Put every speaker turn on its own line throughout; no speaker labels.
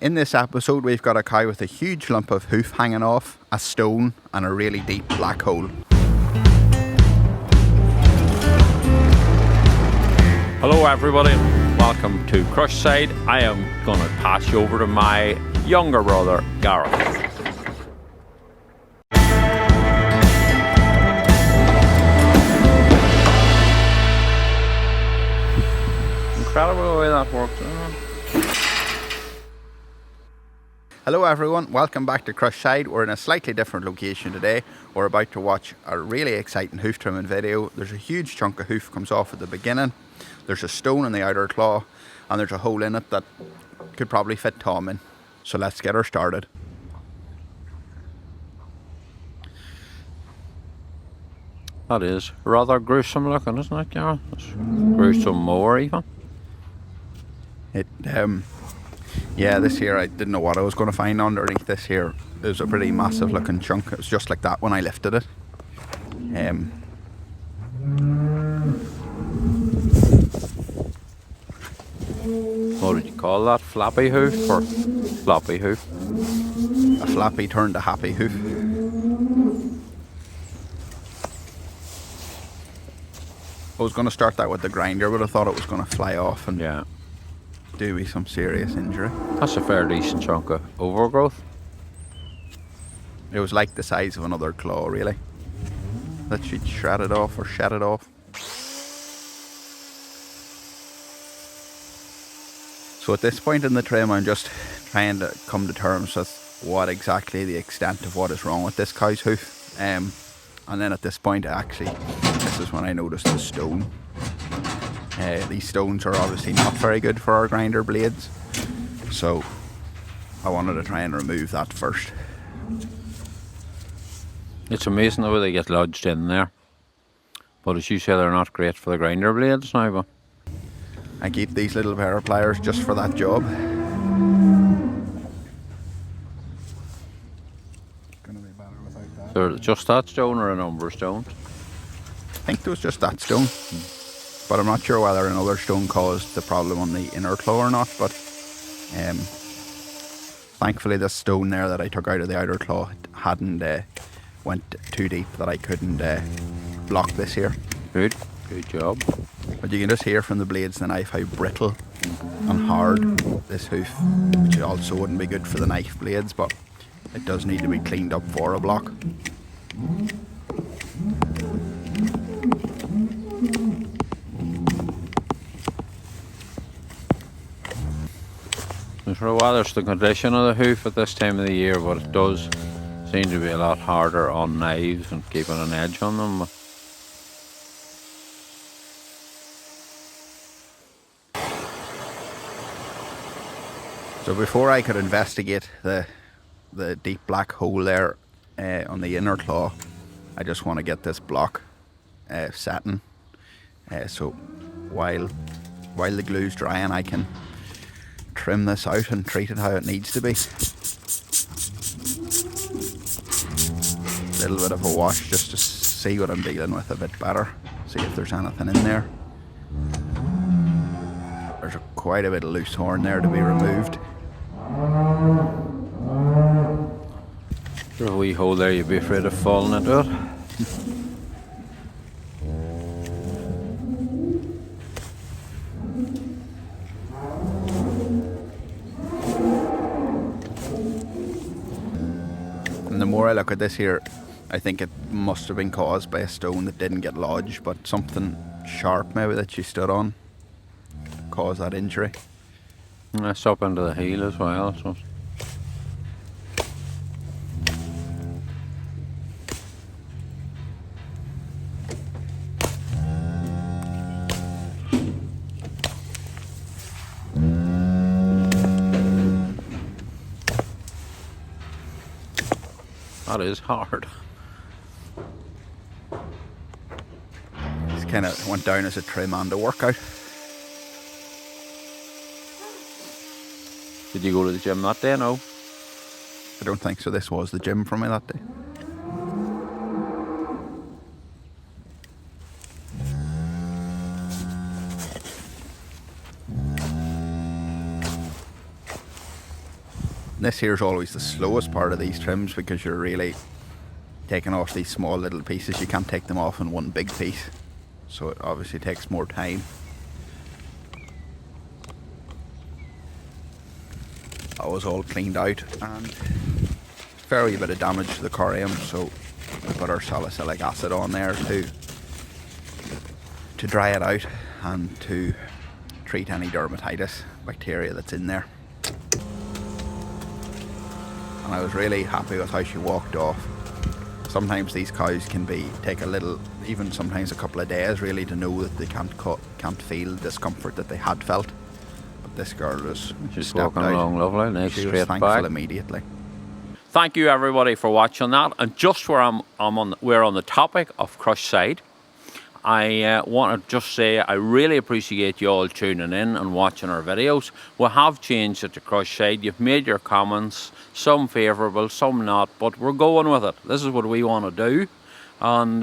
In this episode, we've got a cow with a huge lump of hoof hanging off, a stone, and a really deep black hole.
Hello everybody, welcome to Crush Side. I am going to pass you over to my younger brother, Gareth. Incredible the way that works, isn't it?
Hello everyone, welcome back to Crush Side. We're in a slightly different location today. We're about to watch a really exciting hoof trimming video. There's a huge chunk of hoof comes off at the beginning. There's a stone in the outer claw and there's a hole in it that could probably fit Tom in. So let's get her started.
That is rather gruesome looking, isn't it, Gareth? It's gruesome more even.
Yeah, this here I didn't know what I was going to find underneath this here. It was a pretty massive looking chunk. It was just like that when I lifted it.
What did you call that? Flappy hoof or floppy hoof?
A flappy turned a happy hoof. I was going to start that with the grinder, but I thought it was going to fly off and do me some serious injury.
That's a fair decent chunk of overgrowth.
It was like the size of another claw, really. That she'd shred it off or shed it off. So at this point in the trim, I'm just trying to come to terms with what exactly the extent of what is wrong with this cow's hoof. And then at this point, this is when I noticed the stone. These stones are obviously not very good for our grinder blades, so I wanted to try and remove that first.
It's amazing the way they get lodged in there, but as you say, they're not great for the grinder blades now. But
I keep these little pair of pliers just for that job. Gonna be better without that.
So just that stone or a number of stones?
I think there was just that stone. But I'm not sure whether another stone caused the problem on the inner claw or not, but thankfully the stone there that I took out of the outer claw hadn't went too deep that I couldn't block this here.
Good job.
But you can just hear from the blades of the knife how brittle and hard this hoof, which also wouldn't be good for the knife blades, but it does need to be cleaned up for a block.
For a while there's the condition of the hoof at this time of the year, but it does seem to be a lot harder on knives and keeping an edge on them.
So before I could investigate the deep black hole there on the inner claw, I just want to get this block setting. So while the glue's drying, I can trim this out and treat it how it needs to be. A little bit of a wash just to see what I'm dealing with a bit better. See if there's anything in there. There's quite a bit of loose horn there to be removed.
There's a wee hole there, you'd be afraid of falling into it.
And the more I look at this here, I think it must have been caused by a stone that didn't get lodged, but something sharp maybe that she stood on caused that injury.
And it's up into the heel as well. So. That is hard.
It's kind of went down as a trim and a workout.
Did you go to the gym that day? No.
I don't think so. This was the gym for me that day. This here is always the slowest part of these trims because you're really taking off these small little pieces. You can't take them off in one big piece, so it obviously takes more time. That was all cleaned out, and fairly bit of damage to the corium, so we put our salicylic acid on there to dry it out and to treat any dermatitis bacteria that's in there. And I was really happy with how she walked off. Sometimes these cows can take a little, even sometimes a couple of days really, to know that they can't feel discomfort that they had felt. But this girl was
She's walking along lovely, nice
she
straight
was thankful
back.
immediately.
Thank you everybody for watching that. And just where we're on the topic of crush side, I want to just say I really appreciate you all tuning in and watching our videos. We have changed it to crush side. You've made your comments, some favourable, some not, but we're going with it. This is what we want to do. And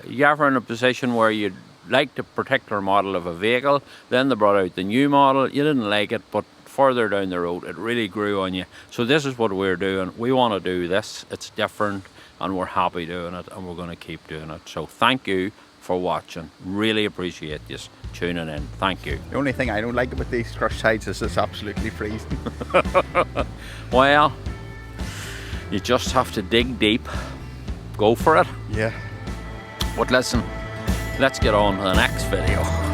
you're ever in a position where you'd liked a particular model of a vehicle, then they brought out the new model, you didn't like it, but further down the road it really grew on you. So this is what we're doing. We want to do this. It's different and we're happy doing it, and we're going to keep doing it. So thank you for watching. Really appreciate you tuning in. Thank you.
The only thing I don't like about these crush sides is it's absolutely freezing.
Well, you just have to dig deep. Go for it.
Yeah.
But listen, let's get on to the next video.